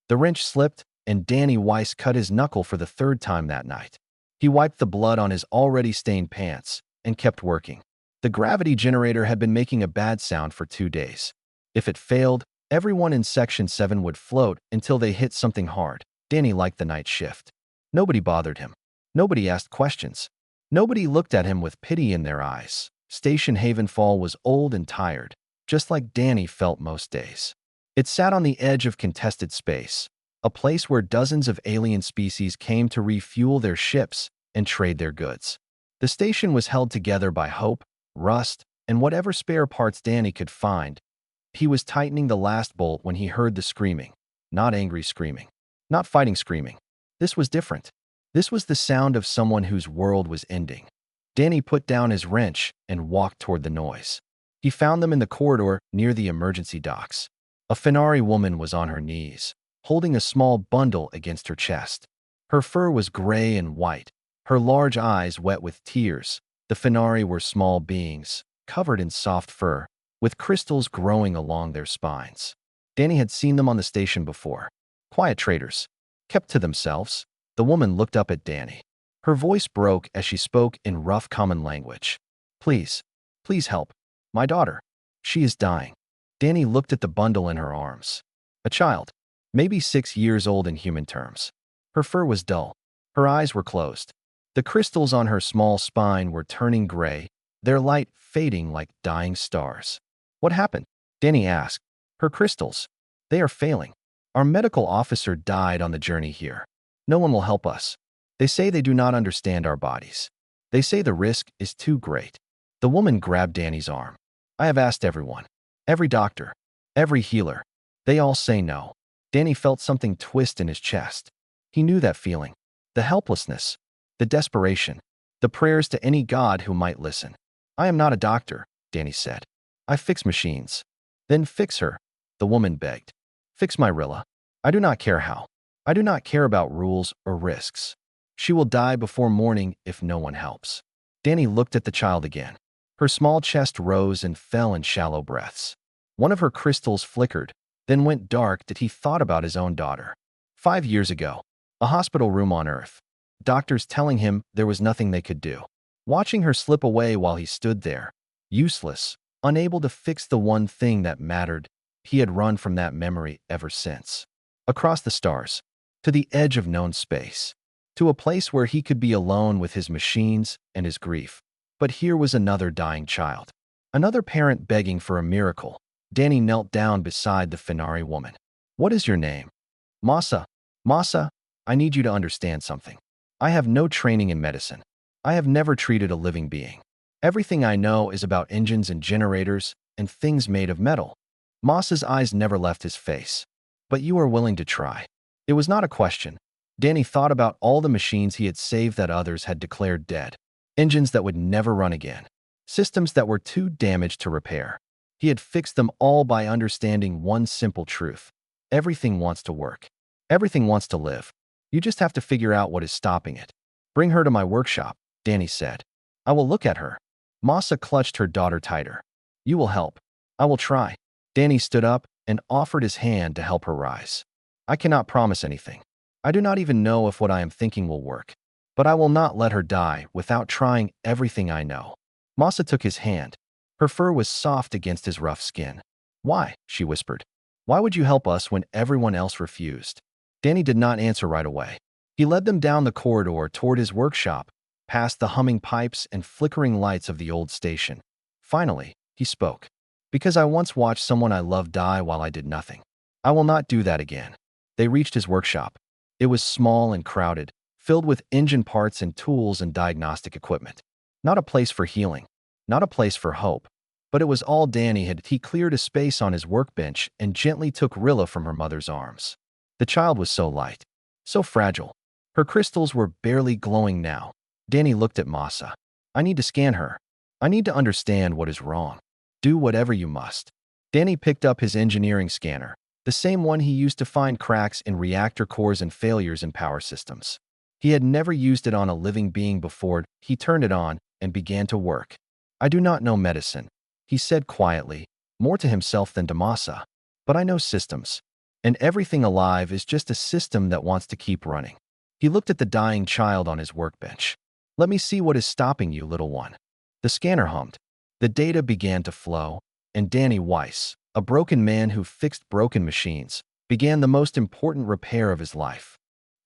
The wrench slipped, and Danny Weiss cut his knuckle for the third time that night. He wiped the blood on his already stained pants and kept working. The gravity generator had been making a bad sound for 2 days. If it failed, everyone in Section 7 would float until they hit something hard. Danny liked the night shift. Nobody bothered him. Nobody asked questions. Nobody looked at him with pity in their eyes. Station Havenfall was old and tired, just like Danny felt most days. It sat on the edge of contested space, a place where dozens of alien species came to refuel their ships and trade their goods. The station was held together by hope, rust, and whatever spare parts Danny could find. He was tightening the last bolt when he heard the screaming. Not angry screaming. Not fighting screaming. This was different. This was the sound of someone whose world was ending. Danny put down his wrench and walked toward the noise. He found them in the corridor near the emergency docks. A Fenari woman was on her knees, holding a small bundle against her chest. Her fur was gray and white, her large eyes wet with tears. The Fenari were small beings, covered in soft fur, with crystals growing along their spines. Danny had seen them on the station before. Quiet traders, kept to themselves. The woman looked up at Danny. Her voice broke as she spoke in rough common language. Please, please help. My daughter. She is dying. Danny looked at the bundle in her arms. A child, maybe 6 years old in human terms. Her fur was dull. Her eyes were closed. The crystals on her small spine were turning gray, their light fading like dying stars. What happened? Danny asked. Her crystals. They are failing. Our medical officer died on the journey here. No one will help us. They say they do not understand our bodies. They say the risk is too great. The woman grabbed Danny's arm. I have asked everyone. Every doctor. Every healer. They all say no. Danny felt something twist in his chest. He knew that feeling. The helplessness. The desperation. The prayers to any god who might listen. I am not a doctor, Danny said. I fix machines. Then fix her, the woman begged. Fix my Rilla. I do not care how. I do not care about rules or risks. She will die before morning if no one helps. Danny looked at the child again. Her small chest rose and fell in shallow breaths. One of her crystals flickered, then went dark as he thought about his own daughter. 5 years ago, a hospital room on Earth. Doctors telling him there was nothing they could do. Watching her slip away while he stood there, useless, unable to fix the one thing that mattered. He had run from that memory ever since. Across the stars, to the edge of known space, to a place where he could be alone with his machines and his grief. But here was another dying child. Another parent begging for a miracle. Danny knelt down beside the Fenari woman. What is your name? Masa. Masa, I need you to understand something. I have no training in medicine. I have never treated a living being. Everything I know is about engines and generators and things made of metal. Masa's eyes never left his face. But you are willing to try. It was not a question. Danny thought about all the machines he had saved that others had declared dead. Engines that would never run again. Systems that were too damaged to repair. He had fixed them all by understanding one simple truth. Everything wants to work. Everything wants to live. You just have to figure out what is stopping it. Bring her to my workshop, Danny said. I will look at her. Masa clutched her daughter tighter. You will help. I will try. Danny stood up and offered his hand to help her rise. I cannot promise anything. I do not even know if what I am thinking will work. But I will not let her die without trying everything I know. Masa took his hand. Her fur was soft against his rough skin. Why? She whispered. Why would you help us when everyone else refused? Danny did not answer right away. He led them down the corridor toward his workshop, past the humming pipes and flickering lights of the old station. Finally, he spoke. Because I once watched someone I loved die while I did nothing. I will not do that again. They reached his workshop. It was small and crowded, filled with engine parts and tools and diagnostic equipment. Not a place for healing. Not a place for hope. But it was all Danny had. He cleared a space on his workbench and gently took Rilla from her mother's arms. The child was so light, so fragile. Her crystals were barely glowing now. Danny looked at Masa. I need to scan her. I need to understand what is wrong. Do whatever you must. Danny picked up his engineering scanner, the same one he used to find cracks in reactor cores and failures in power systems. He had never used it on a living being before. He turned it on and began to work. I do not know medicine, he said quietly, more to himself than to Masa. But I know systems. and everything alive is just a system that wants to keep running. He looked at the dying child on his workbench. Let me see what is stopping you, little one. The scanner hummed. The data began to flow, and Danny Weiss, a broken man who fixed broken machines, began the most important repair of his life.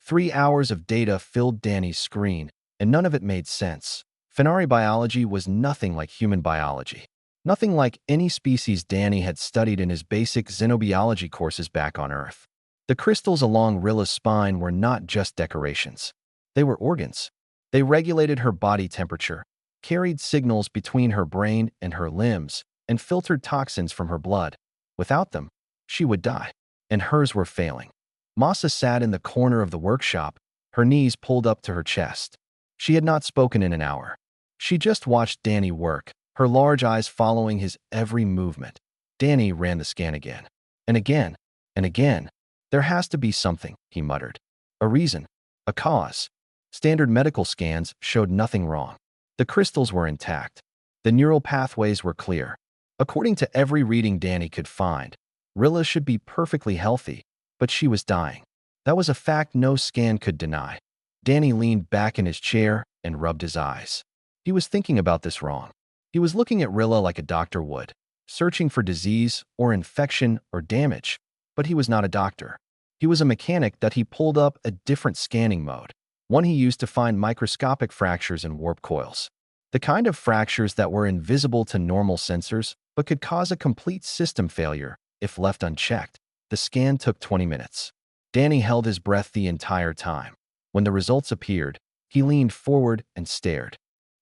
3 hours of data filled Danny's screen, and none of it made sense. Fenari biology was nothing like human biology. Nothing like any species Danny had studied in his basic xenobiology courses back on Earth. The crystals along Rilla's spine were not just decorations. They were organs. They regulated her body temperature, carried signals between her brain and her limbs, and filtered toxins from her blood. Without them, she would die, and hers were failing. Masa sat in the corner of the workshop, her knees pulled up to her chest. She had not spoken in an hour. She just watched Danny work, her large eyes following his every movement. Danny ran the scan again, and again, and again. There has to be something, he muttered. A reason, a cause. Standard medical scans showed nothing wrong. The crystals were intact. The neural pathways were clear. According to every reading Danny could find, Rilla should be perfectly healthy, but she was dying. That was a fact no scan could deny. Danny leaned back in his chair and rubbed his eyes. He was thinking about this wrong. He was looking at Rilla like a doctor would, searching for disease or infection or damage, but he was not a doctor. He was a mechanic that he pulled up a different scanning mode, one he used to find microscopic fractures in warp coils. The kind of fractures that were invisible to normal sensors but could cause a complete system failure if left unchecked. The scan took 20 minutes. Danny held his breath the entire time. When the results appeared, he leaned forward and stared.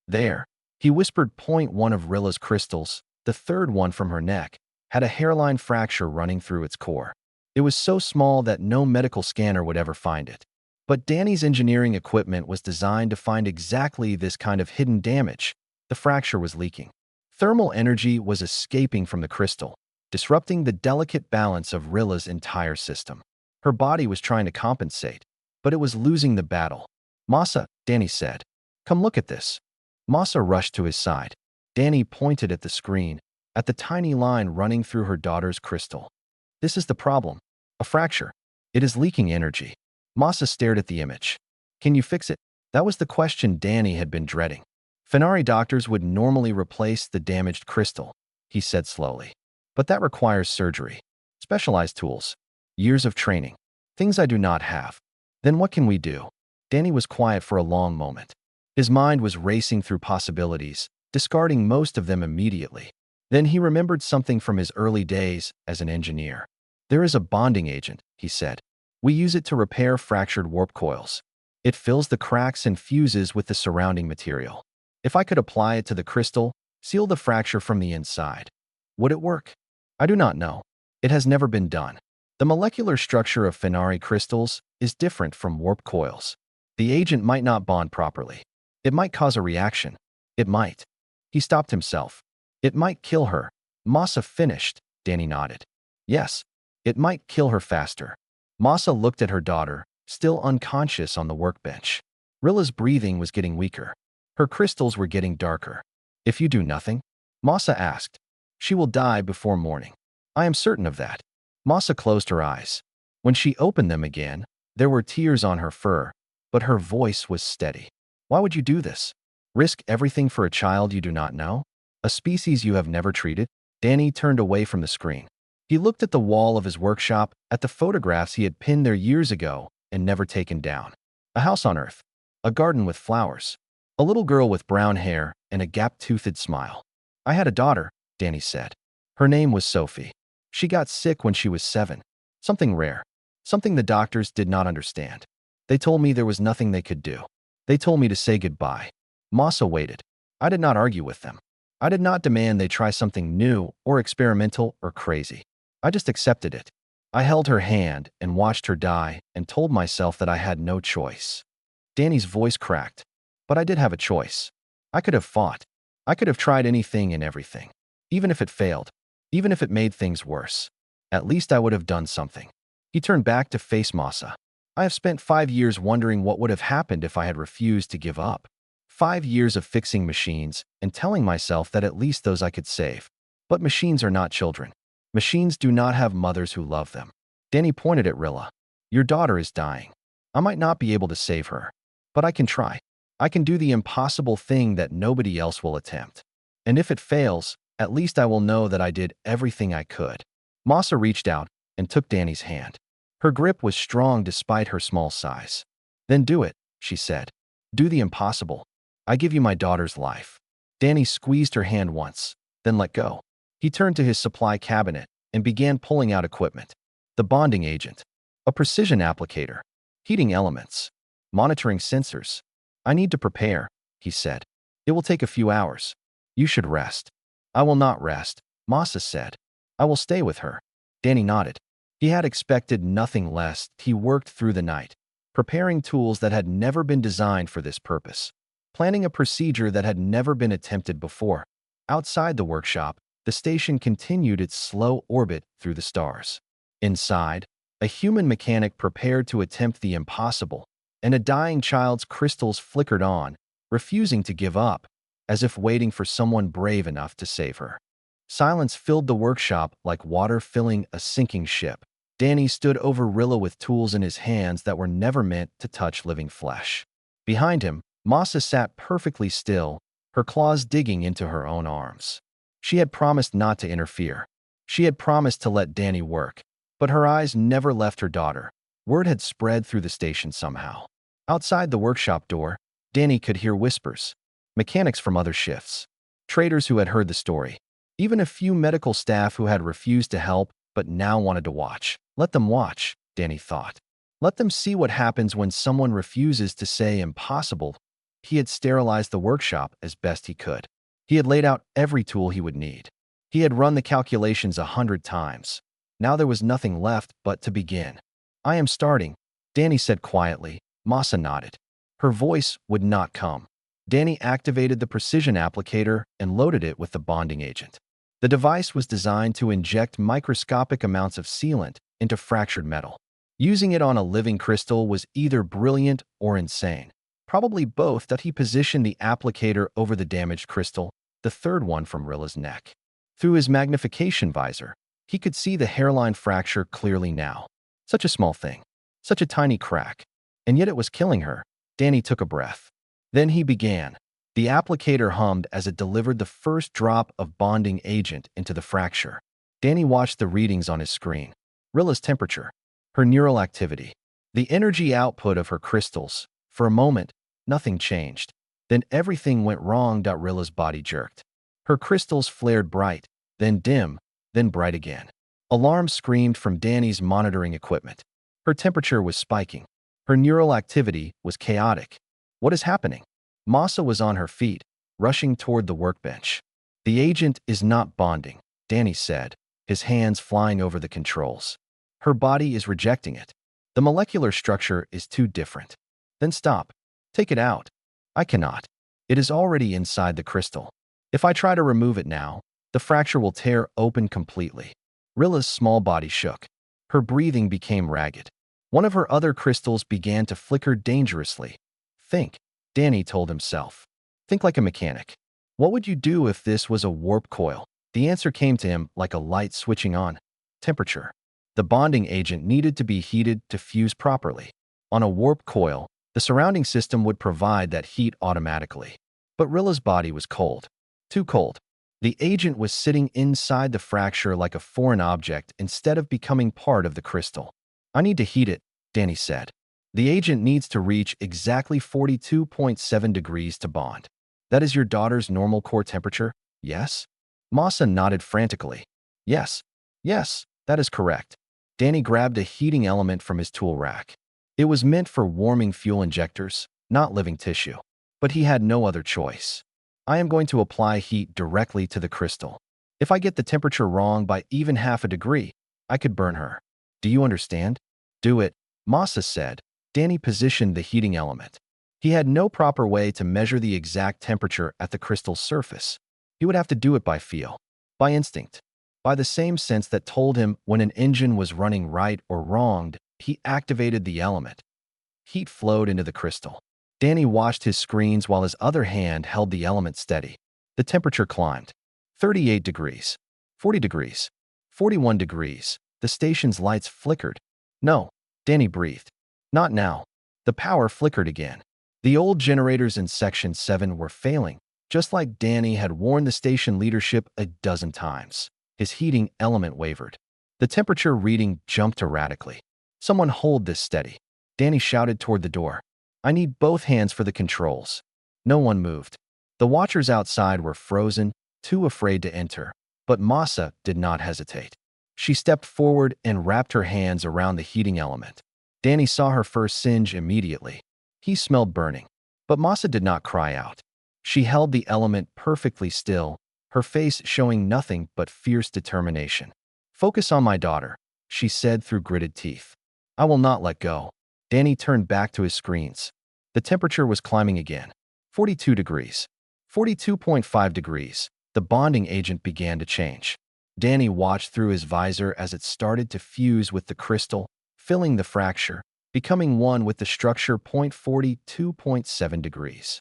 There, he whispered, point one of Rilla's crystals, the third one from her neck, had a hairline fracture running through its core. It was so small that no medical scanner would ever find it. But Danny's engineering equipment was designed to find exactly this kind of hidden damage. The fracture was leaking. Thermal energy was escaping from the crystal, disrupting the delicate balance of Rilla's entire system. Her body was trying to compensate, but it was losing the battle. Masa, Danny said, come look at this. Masa rushed to his side. Danny pointed at the screen, at the tiny line running through her daughter's crystal. This is the problem. A fracture. It is leaking energy. Masa stared at the image. Can you fix it? That was the question Danny had been dreading. Fenari doctors would normally replace the damaged crystal, he said slowly. But that requires surgery, specialized tools, years of training, things I do not have. Then what can we do? Danny was quiet for a long moment. His mind was racing through possibilities, discarding most of them immediately. Then he remembered something from his early days as an engineer. There is a bonding agent, he said. We use it to repair fractured warp coils. It fills the cracks and fuses with the surrounding material. If I could apply it to the crystal, seal the fracture from the inside, would it work? I do not know. It has never been done. The molecular structure of Fenari crystals is different from warp coils. The agent might not bond properly. It might cause a reaction. It might. He stopped himself. It might kill her. Masa finished. Danny nodded. Yes, it might kill her faster. Masa looked at her daughter, still unconscious on the workbench. Rilla's breathing was getting weaker. Her crystals were getting darker. If you do nothing? Masa asked. She will die before morning. I am certain of that. Masa closed her eyes. When she opened them again, there were tears on her fur, but her voice was steady. Why would you do this? Risk everything for a child you do not know? A species you have never treated? Danny turned away from the screen. He looked at the wall of his workshop, at the photographs he had pinned there years ago and never taken down. A house on Earth. A garden with flowers. A little girl with brown hair and a gap-toothed smile. I had a daughter, Danny said. Her name was Sophie. She got sick when she was 7. Something rare. Something the doctors did not understand. They told me there was nothing they could do. They told me to say goodbye. Masa waited. I did not argue with them. I did not demand they try something new or experimental or crazy. I just accepted it. I held her hand and watched her die and told myself that I had no choice. Danny's voice cracked. But I did have a choice. I could have fought. I could have tried anything and everything. Even if it failed. Even if it made things worse. At least I would have done something. He turned back to face Masa. I have spent 5 years wondering what would have happened if I had refused to give up. 5 years of fixing machines and telling myself that at least those I could save. But machines are not children. Machines do not have mothers who love them. Danny pointed at Rilla. Your daughter is dying. I might not be able to save her, but I can try. I can do the impossible thing that nobody else will attempt. And if it fails, at least I will know that I did everything I could. Masa reached out and took Danny's hand. Her grip was strong despite her small size. Then do it, she said. Do the impossible. I give you my daughter's life. Danny squeezed her hand once, then let go. He turned to his supply cabinet and began pulling out equipment. The bonding agent, a precision applicator, heating elements, monitoring sensors. I need to prepare, he said. It will take a few hours. You should rest. I will not rest, Masa said. I will stay with her. Danny nodded. He had expected nothing less. He worked through the night, preparing tools that had never been designed for this purpose, planning a procedure that had never been attempted before. Outside the workshop, the station continued its slow orbit through the stars. Inside, a human mechanic prepared to attempt the impossible, and a dying child's crystals flickered on, refusing to give up, as if waiting for someone brave enough to save her. Silence filled the workshop like water filling a sinking ship. Danny stood over Rilla with tools in his hands that were never meant to touch living flesh. Behind him, Masa sat perfectly still, her claws digging into her own arms. She had promised not to interfere. She had promised to let Danny work, but her eyes never left her daughter. Word had spread through the station somehow. Outside the workshop door, Danny could hear whispers. Mechanics from other shifts, traders who had heard the story, even a few medical staff who had refused to help but now wanted to watch. Let them watch, Danny thought. Let them see what happens when someone refuses to say impossible. He had sterilized the workshop as best he could. He had laid out every tool he would need. He had run the calculations 100 times. Now there was nothing left but to begin. I am starting, Danny said quietly. Masa nodded. Her voice would not come. Danny activated the precision applicator and loaded it with the bonding agent. The device was designed to inject microscopic amounts of sealant into fractured metal. Using it on a living crystal was either brilliant or insane. Probably both. That he positioned the applicator over the damaged crystal, the third one from Rilla's neck. Through his magnification visor, he could see the hairline fracture clearly now. Such a small thing. Such a tiny crack. And yet it was killing her. Danny took a breath. Then he began. The applicator hummed as it delivered the first drop of bonding agent into the fracture. Danny watched the readings on his screen. Rilla's temperature, her neural activity, the energy output of her crystals. For a moment, nothing changed. Then everything went wrong. Rilla's body jerked. Her crystals flared bright, then dim, then bright again. Alarms screamed from Danny's monitoring equipment. Her temperature was spiking. Her neural activity was chaotic. What is happening? Masa was on her feet, rushing toward the workbench. The agent is not bonding, Danny said, his hands flying over the controls. Her body is rejecting it. The molecular structure is too different. Then stop. Take it out. I cannot. It is already inside the crystal. If I try to remove it now, the fracture will tear open completely. Rilla's small body shook. Her breathing became ragged. One of her other crystals began to flicker dangerously. Think, Danny told himself. Think like a mechanic. What would you do if this was a warp coil? The answer came to him like a light switching on. Temperature. The bonding agent needed to be heated to fuse properly. On a warp coil, the surrounding system would provide that heat automatically. But Rilla's body was cold. Too cold. The agent was sitting inside the fracture like a foreign object instead of becoming part of the crystal. I need to heat it, Danny said. The agent needs to reach exactly 42.7 degrees to bond. That is your daughter's normal core temperature, yes? Masa nodded frantically. Yes, that is correct. Danny grabbed a heating element from his tool rack. It was meant for warming fuel injectors, not living tissue. But he had no other choice. I am going to apply heat directly to the crystal. If I get the temperature wrong by even half a degree, I could burn her. Do you understand? Do it, Masa said. Danny positioned the heating element. He had no proper way to measure the exact temperature at the crystal's surface. He would have to do it by feel, by instinct, by the same sense that told him when an engine was running right or wrong. He activated the element. Heat flowed into the crystal. Danny watched his screens while his other hand held the element steady. The temperature climbed. 38 degrees, 40 degrees, 41 degrees. The station's lights flickered. No, Danny breathed. Not now. The power flickered again. The old generators in Section 7 were failing, just like Danny had warned the station leadership a dozen times. His heating element wavered. The temperature reading jumped erratically. Someone hold this steady. Danny shouted toward the door. I need both hands for the controls. No one moved. The watchers outside were frozen, too afraid to enter. But Masa did not hesitate. She stepped forward and wrapped her hands around the heating element. Danny saw her fur singe immediately. He smelled burning. But Masa did not cry out. She held the element perfectly still, her face showing nothing but fierce determination. Focus on my daughter, she said through gritted teeth. I will not let go. Danny turned back to his screens. The temperature was climbing again. 42 degrees. 42.5 degrees. The bonding agent began to change. Danny watched through his visor as it started to fuse with the crystal, filling the fracture, becoming one with the structure. 42.7 degrees.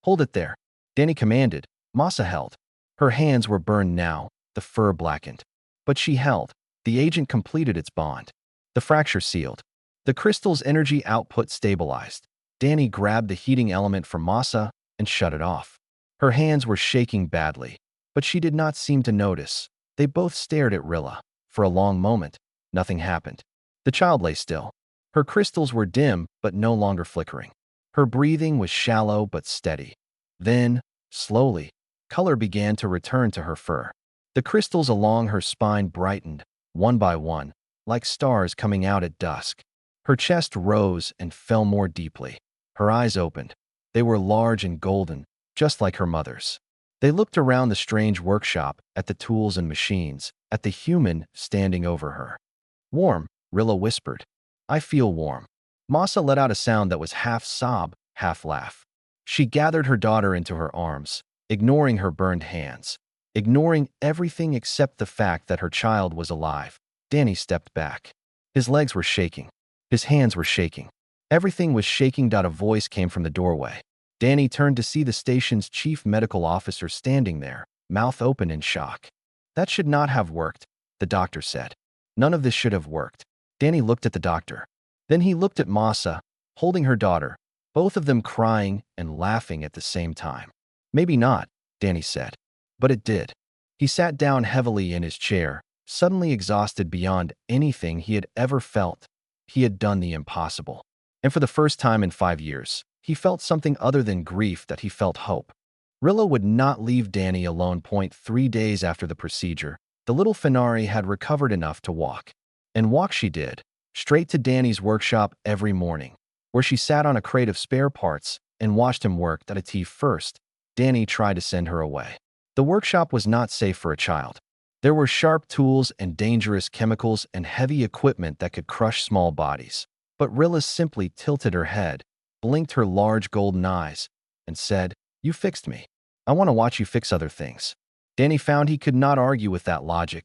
Hold it there, Danny commanded. Masa held. Her hands were burned now, the fur blackened. But she held. The agent completed its bond. The fracture sealed. The crystal's energy output stabilized. Danny grabbed the heating element from Masa and shut it off. Her hands were shaking badly, but she did not seem to notice. They both stared at Rilla. For a long moment, nothing happened. The child lay still. Her crystals were dim but no longer flickering. Her breathing was shallow but steady. Then, slowly, color began to return to her fur. The crystals along her spine brightened, one by one, like stars coming out at dusk. Her chest rose and fell more deeply. Her eyes opened. They were large and golden, just like her mother's. They looked around the strange workshop, at the tools and machines, at the human standing over her. Warm, Rilla whispered. I feel warm. Masa let out a sound that was half sob, half laugh. She gathered her daughter into her arms, ignoring her burned hands, ignoring everything except the fact that her child was alive. Danny stepped back. His legs were shaking. His hands were shaking. Everything was shaking. A voice came from the doorway. Danny turned to see the station's chief medical officer standing there, mouth open in shock. That should not have worked, the doctor said. None of this should have worked. Danny looked at the doctor. Then he looked at Masa, holding her daughter, both of them crying and laughing at the same time. Maybe not, Danny said. But it did. He sat down heavily in his chair, suddenly exhausted beyond anything he had ever felt. He had done the impossible. And for the first time in 5 years, he felt something other than grief. That he felt hope. Rilla would not leave Danny alone. 3 days after the procedure, the little Finari had recovered enough to walk. And walk she did, straight to Danny's workshop every morning, where she sat on a crate of spare parts and watched him work. At a tea first, Danny tried to send her away. The workshop was not safe for a child. There were sharp tools and dangerous chemicals and heavy equipment that could crush small bodies. But Rilla simply tilted her head, blinked her large golden eyes, and said, You fixed me. I want to watch you fix other things. Danny found he could not argue with that logic.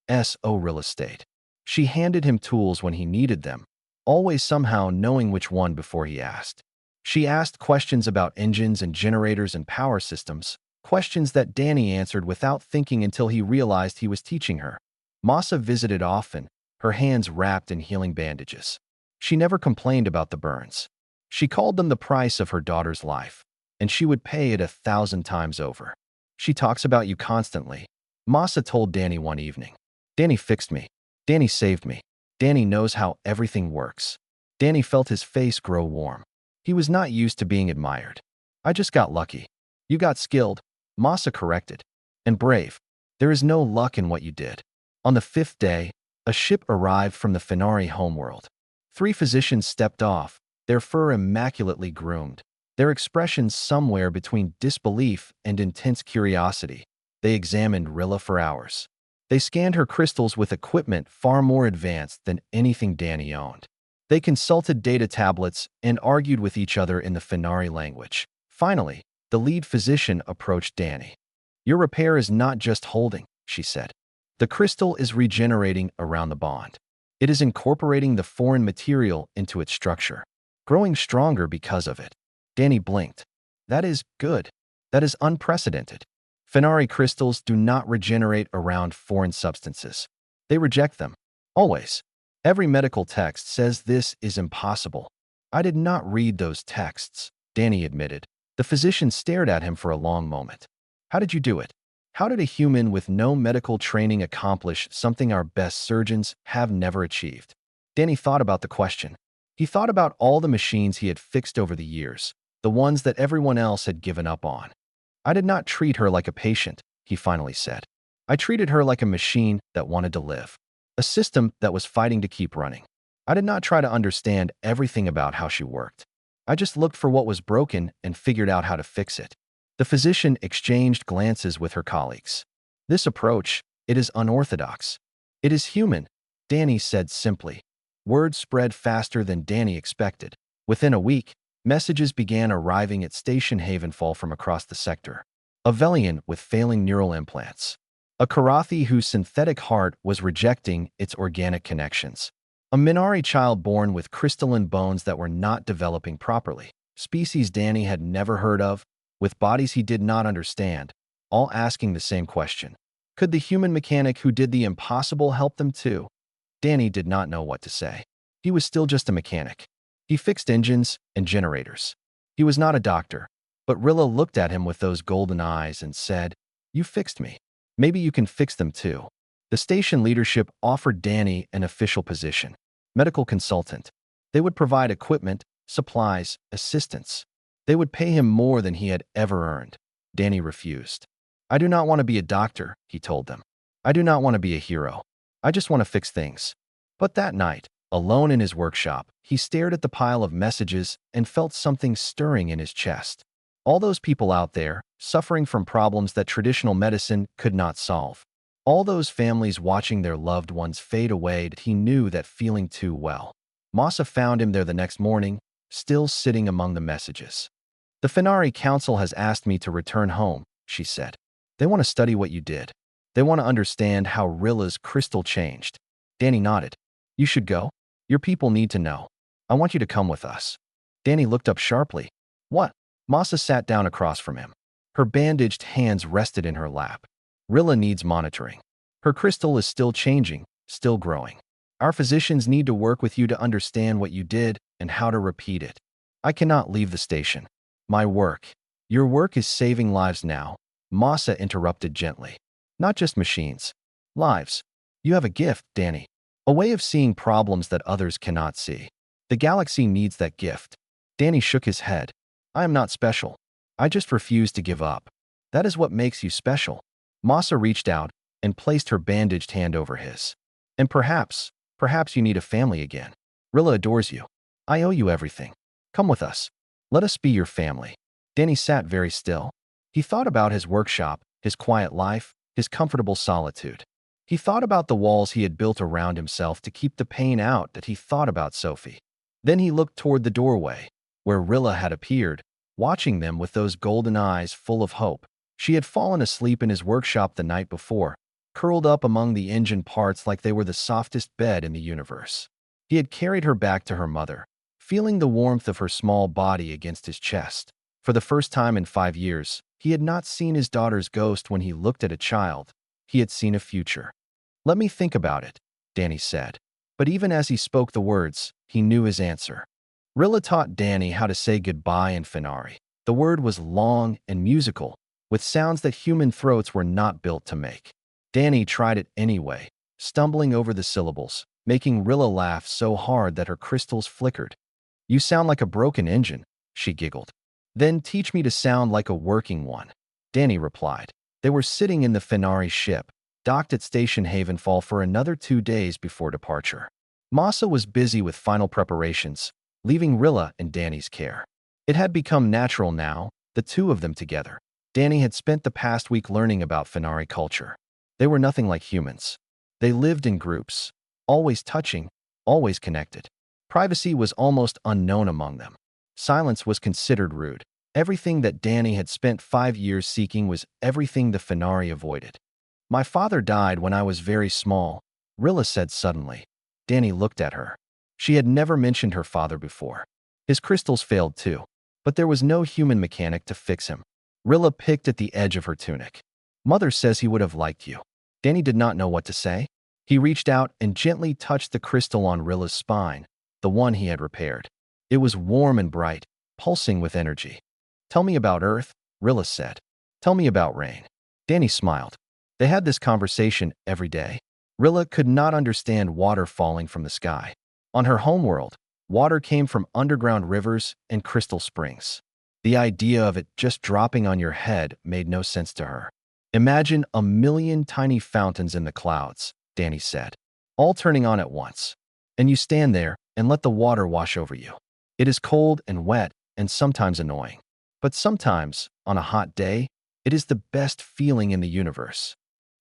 Rilla stayed. She handed him tools when he needed them, always somehow knowing which one before he asked. She asked questions about engines and generators and power systems, questions that Danny answered without thinking until he realized he was teaching her. Masa visited often, her hands wrapped in healing bandages. She never complained about the burns. She called them the price of her daughter's life, and she would pay it 1,000 times over. She talks about you constantly, Masa told Danny one evening. Danny fixed me. Danny saved me. Danny knows how everything works. Danny felt his face grow warm. He was not used to being admired. I just got lucky. You got skilled, Masa corrected. And brave. There is no luck in what you did. On the 5th day, a ship arrived from the Finari homeworld. 3 physicians stepped off, their fur immaculately groomed, their expressions somewhere between disbelief and intense curiosity. They examined Rilla for hours. They scanned her crystals with equipment far more advanced than anything Danny owned. They consulted data tablets and argued with each other in the Finari language. Finally, the lead physician approached Danny. Your repair is not just holding, she said. The crystal is regenerating around the bond. It is incorporating the foreign material into its structure, growing stronger because of it. Danny blinked. That is good. That is unprecedented. Finari crystals do not regenerate around foreign substances. They reject them. Always. Every medical text says this is impossible. I did not read those texts, Danny admitted. The physician stared at him for a long moment. How did you do it? How did a human with no medical training accomplish something our best surgeons have never achieved? Danny thought about the question. He thought about all the machines he had fixed over the years, the ones that everyone else had given up on. I did not treat her like a patient, he finally said. I treated her like a machine that wanted to live. A system that was fighting to keep running. I did not try to understand everything about how she worked. I just looked for what was broken and figured out how to fix it. The physician exchanged glances with her colleagues. This approach, it is unorthodox. It is human, Danny said simply. Word spread faster than Danny expected. Within a week, messages began arriving at Station Havenfall from across the sector. A Velian with failing neural implants. A Karathi whose synthetic heart was rejecting its organic connections. A Minari child born with crystalline bones that were not developing properly. Species Danny had never heard of, with bodies he did not understand, all asking the same question. Could the human mechanic who did the impossible help them too? Danny did not know what to say. He was still just a mechanic. He fixed engines and generators. He was not a doctor, but Rilla looked at him with those golden eyes and said, "You fixed me. Maybe you can fix them too." The station leadership offered Danny an official position, medical consultant. They would provide equipment, supplies, assistance. They would pay him more than he had ever earned. Danny refused. I do not want to be a doctor, he told them. I do not want to be a hero. I just want to fix things. But that night, alone in his workshop, he stared at the pile of messages and felt something stirring in his chest. All those people out there, suffering from problems that traditional medicine could not solve. All those families watching their loved ones fade away, he knew that feeling too well. Massa found him there the next morning, still sitting among the messages. The Fenari Council has asked me to return home, she said. They want to study what you did. They want to understand how Rilla's crystal changed. Danny nodded. You should go. Your people need to know. I want you to come with us. Danny looked up sharply. What? Massa sat down across from him. Her bandaged hands rested in her lap. Rilla needs monitoring. Her crystal is still changing, still growing. Our physicians need to work with you to understand what you did and how to repeat it. I cannot leave the station. My work. Your work is saving lives now, Massa interrupted gently. Not just machines. Lives. You have a gift, Danny. A way of seeing problems that others cannot see. The galaxy needs that gift. Danny shook his head. I am not special. I just refuse to give up. That is what makes you special. Massa reached out and placed her bandaged hand over his. And perhaps you need a family again. Rilla adores you. I owe you everything. Come with us. Let us be your family. Danny sat very still. He thought about his workshop, his quiet life, his comfortable solitude. He thought about the walls he had built around himself to keep the pain out that he thought about Sophie. Then he looked toward the doorway, where Rilla had appeared, watching them with those golden eyes full of hope. She had fallen asleep in his workshop the night before, curled up among the engine parts like they were the softest bed in the universe. He had carried her back to her mother, feeling the warmth of her small body against his chest. For the first time in 5 years, he had not seen his daughter's ghost when he looked at a child. He had seen a future. Let me think about it, Danny said. But even as he spoke the words, he knew his answer. Rilla taught Danny how to say goodbye in Fenari. The word was long and musical, with sounds that human throats were not built to make. Danny tried it anyway, stumbling over the syllables, making Rilla laugh so hard that her crystals flickered. You sound like a broken engine, she giggled. Then teach me to sound like a working one, Danny replied. They were sitting in the Fenari ship, docked at Station Havenfall for another 2 days before departure. Massa was busy with final preparations, leaving Rilla in Danny's care. It had become natural now, the two of them together. Danny had spent the past week learning about Fenari culture. They were nothing like humans. They lived in groups, always touching, always connected. Privacy was almost unknown among them. Silence was considered rude. Everything that Danny had spent 5 years seeking was everything the Fenari avoided. My father died when I was very small, Rilla said suddenly. Danny looked at her. She had never mentioned her father before. His crystals failed too, but there was no human mechanic to fix him. Rilla picked at the edge of her tunic. Mother says he would have liked you. Danny did not know what to say. He reached out and gently touched the crystal on Rilla's spine, the one he had repaired. It was warm and bright, pulsing with energy. Tell me about Earth, Rilla said. Tell me about rain. Danny smiled. They had this conversation every day. Rilla could not understand water falling from the sky. On her homeworld, water came from underground rivers and crystal springs. The idea of it just dropping on your head made no sense to her. Imagine a million tiny fountains in the clouds, Danny said, all turning on at once. And you stand there and let the water wash over you. It is cold and wet and sometimes annoying. But sometimes, on a hot day, it is the best feeling in the universe.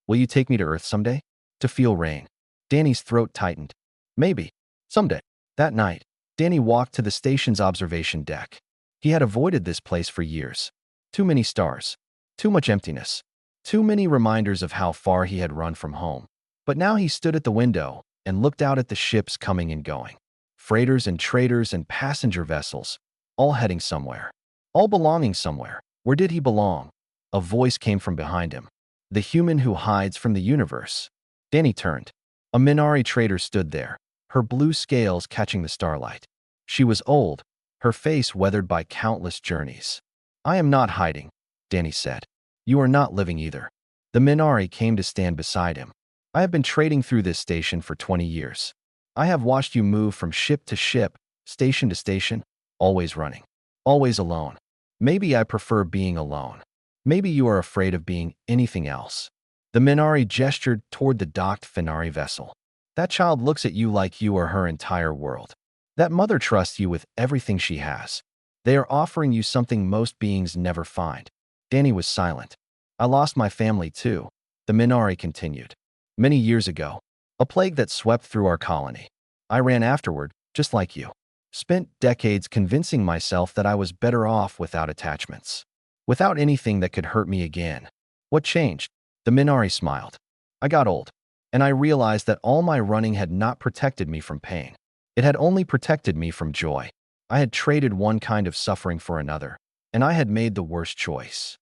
Will you take me to Earth someday? To feel rain. Danny's throat tightened. Maybe. Someday. That night, Danny walked to the station's observation deck. He had avoided this place for years. Too many stars. Too much emptiness. Too many reminders of how far he had run from home. But now he stood at the window and looked out at the ships coming and going. Freighters and traders and passenger vessels, all heading somewhere. All belonging somewhere. Where did he belong? A voice came from behind him. The human who hides from the universe. Danny turned. A Minari trader stood there, her blue scales catching the starlight. She was old, her face weathered by countless journeys. I am not hiding, Danny said. You are not living either. The Minari came to stand beside him. I have been trading through this station for 20 years. I have watched you move from ship to ship, station to station, always running, always alone. Maybe I prefer being alone. Maybe you are afraid of being anything else. The Minari gestured toward the docked Finari vessel. That child looks at you like you are her entire world. That mother trusts you with everything she has. They are offering you something most beings never find. Danny was silent. I lost my family too, the Minari continued. Many years ago, a plague that swept through our colony. I ran afterward, just like you. Spent decades convincing myself that I was better off without attachments. Without anything that could hurt me again. What changed? The Minari smiled. I got old, and I realized that all my running had not protected me from pain. It had only protected me from joy. I had traded one kind of suffering for another, and I had made the worst choice.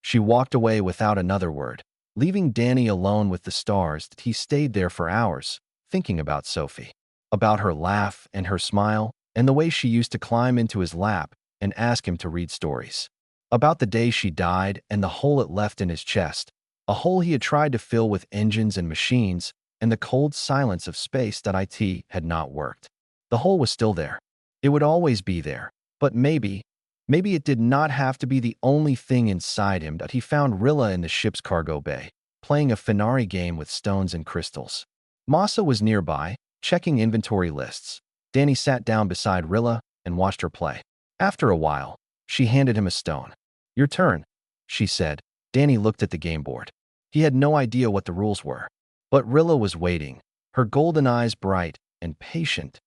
She walked away without another word, leaving Danny alone with the stars. He stayed there for hours, thinking about Sophie, about her laugh and her smile, and the way she used to climb into his lap and ask him to read stories. About the day she died and the hole it left in his chest, a hole he had tried to fill with engines and machines, and the cold silence of space that had not worked. The hole was still there. It would always be there, but maybe it did not have to be the only thing inside him. That he found Rilla in the ship's cargo bay, playing a Finari game with stones and crystals. Masa was nearby, checking inventory lists. Danny sat down beside Rilla and watched her play. After a while, she handed him a stone. Your turn, she said. Danny looked at the game board. He had no idea what the rules were. But Rilla was waiting, her golden eyes bright and patient.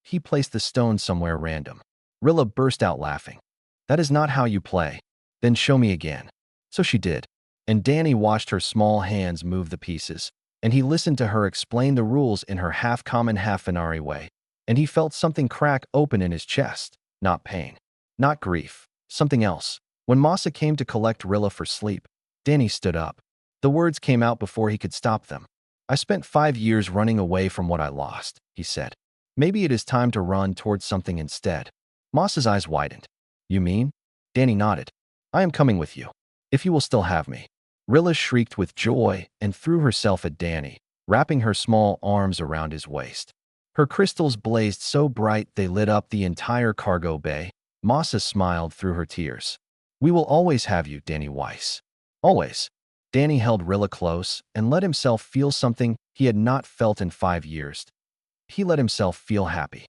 He placed the stone somewhere random. Rilla burst out laughing. That is not how you play. Then show me again. So she did. And Danny watched her small hands move the pieces, and he listened to her explain the rules in her half-common, half-Finari way. And he felt something crack open in his chest. Not pain. Not grief. Something else. When Masa came to collect Rilla for sleep, Danny stood up. The words came out before he could stop them. I spent 5 years running away from what I lost, he said. Maybe it is time to run towards something instead. Masa's eyes widened. You mean? Danny nodded. I am coming with you, if you will still have me. Rilla shrieked with joy and threw herself at Danny, wrapping her small arms around his waist. Her crystals blazed so bright they lit up the entire cargo bay. Masa smiled through her tears. We will always have you, Danny Weiss. Always. Danny held Rilla close and let himself feel something he had not felt in 5 years. He let himself feel happy.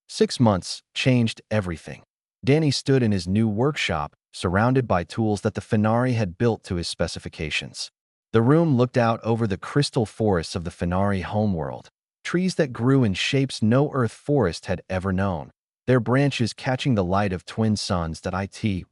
6 months changed everything. Danny stood in his new workshop, surrounded by tools that the Finari had built to his specifications. The room looked out over the crystal forests of the Finari homeworld, trees that grew in shapes no Earth forest had ever known, their branches catching the light of twin suns. That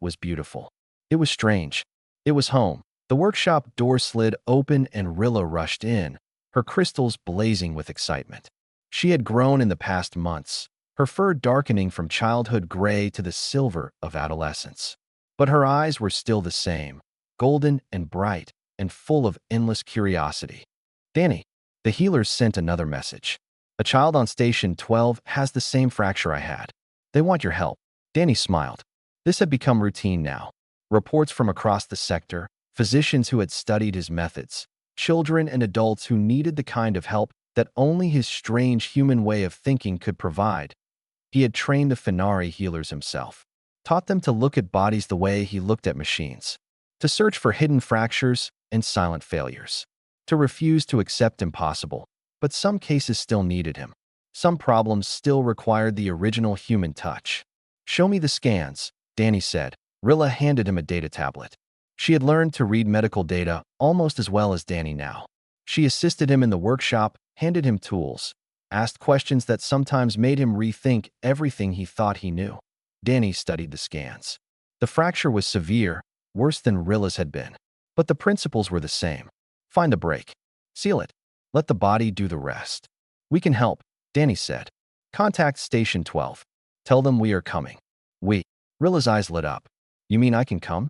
was beautiful. It was strange. It was home. The workshop door slid open and Rilla rushed in, her crystals blazing with excitement. She had grown in the past months, her fur darkening from childhood gray to the silver of adolescence. But her eyes were still the same, golden and bright and full of endless curiosity. Danny, The healers sent another message. A child on Station 12 has the same fracture I had. They want your help. Danny smiled. This had become routine now. Reports from across the sector, physicians who had studied his methods, children and adults who needed the kind of help that only his strange human way of thinking could provide. He had trained the Finari healers himself, taught them to look at bodies the way he looked at machines, to search for hidden fractures and silent failures, to refuse to accept impossible. But some cases still needed him. Some problems still required the original human touch. Show me the scans, Danny said. Rilla handed him a data tablet. She had learned to read medical data almost as well as Danny now. She assisted him in the workshop, handed him tools, asked questions that sometimes made him rethink everything he thought he knew. Danny studied the scans. The fracture was severe, worse than Rilla's had been. But the principles were the same. Find the break. Seal it. Let the body do the rest. We can help, Danny said. Contact Station 12. Tell them we are coming. We. Rilla's eyes lit up. You mean I can come?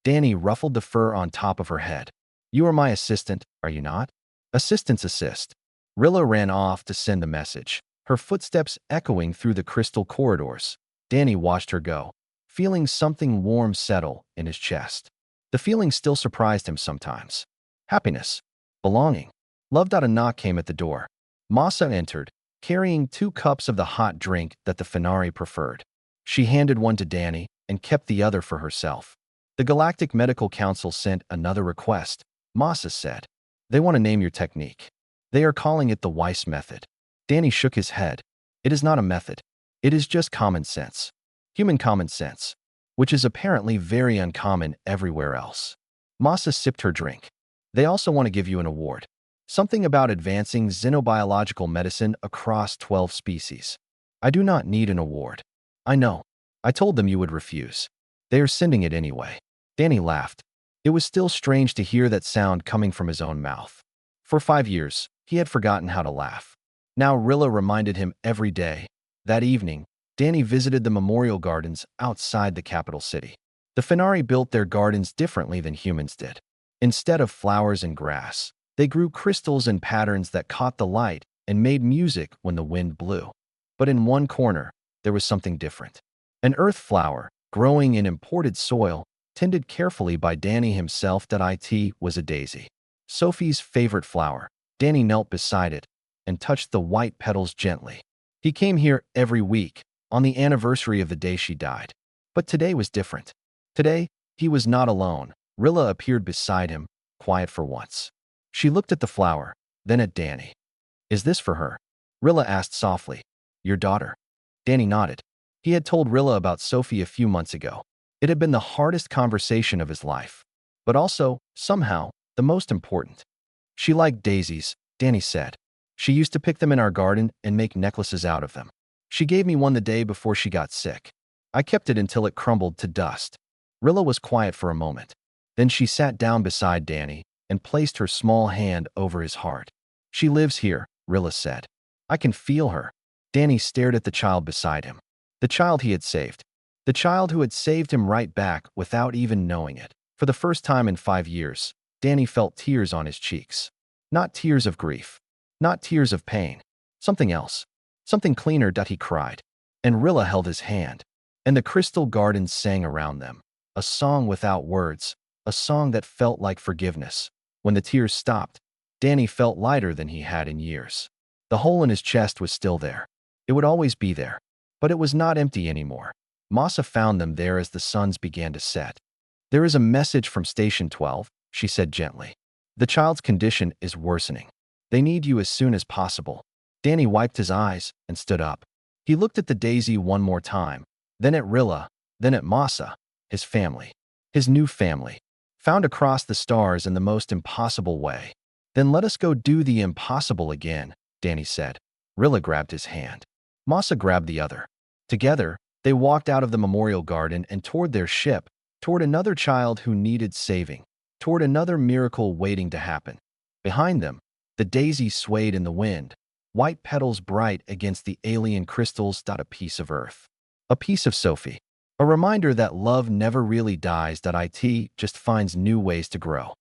Danny ruffled the fur on top of her head. You are my assistant, are you not? Assistants assist. Rilla ran off to send the message, her footsteps echoing through the crystal corridors. Danny watched her go, feeling something warm settle in his chest. The feeling still surprised him sometimes. Happiness. Belonging. A knock came at the door. Masa entered, carrying 2 cups of the hot drink that the Finari preferred. She handed one to Danny and kept the other for herself. The Galactic Medical Council sent another request, Masa said. They want to name your technique. They are calling it the Weiss method. Danny shook his head. It is not a method. It is just common sense. Human common sense, which is apparently very uncommon everywhere else. Masa sipped her drink. They also want to give you an award. Something about advancing xenobiological medicine across 12 species. I do not need an award. I know. I told them you would refuse. They are sending it anyway. Danny laughed. It was still strange to hear that sound coming from his own mouth. For 5 years, he had forgotten how to laugh. Now Rilla reminded him every day. That evening, Danny visited the memorial gardens outside the capital city. The Finari built their gardens differently than humans did. Instead of flowers and grass, they grew crystals and patterns that caught the light and made music when the wind blew. But in one corner, there was something different. An earth flower, growing in imported soil, tended carefully by Danny himself. It was a daisy. Sophie's favorite flower. Danny knelt beside it and touched the white petals gently. He came here every week, on the anniversary of the day she died. But today was different. Today, he was not alone. Rilla appeared beside him, quiet for once. She looked at the flower, then at Danny. Is this for her? Rilla asked softly. Your daughter? Danny nodded. He had told Rilla about Sophie a few months ago. It had been the hardest conversation of his life, but also, somehow, the most important. She liked daisies, Danny said. She used to pick them in our garden and make necklaces out of them. She gave me one the day before she got sick. I kept it until it crumbled to dust. Rilla was quiet for a moment. Then she sat down beside Danny and placed her small hand over his heart. She lives here, Rilla said. I can feel her. Danny stared at the child beside him. The child he had saved. The child who had saved him right back without even knowing it. For the first time in 5 years, Danny felt tears on his cheeks. Not tears of grief. Not tears of pain. Something else. Something cleaner. He cried. And Rilla held his hand. And the crystal gardens sang around them. A song without words. A song that felt like forgiveness. When the tears stopped, Danny felt lighter than he had in years. The hole in his chest was still there. It would always be there. But it was not empty anymore. Masa found them there as the suns began to set. There is a message from Station 12, she said gently. The child's condition is worsening. They need you as soon as possible. Danny wiped his eyes and stood up. He looked at the daisy one more time, then at Rilla, then at Masa, his family. His new family. Found across the stars in the most impossible way. Then let us go do the impossible again, Danny said. Rilla grabbed his hand. Masa grabbed the other. Together, they walked out of the memorial garden and toward their ship, toward another child who needed saving, toward another miracle waiting to happen. Behind them, the daisy swayed in the wind, white petals bright against the alien crystals. A piece of earth. A piece of Sophie. A reminder that love never really dies. It just finds new ways to grow.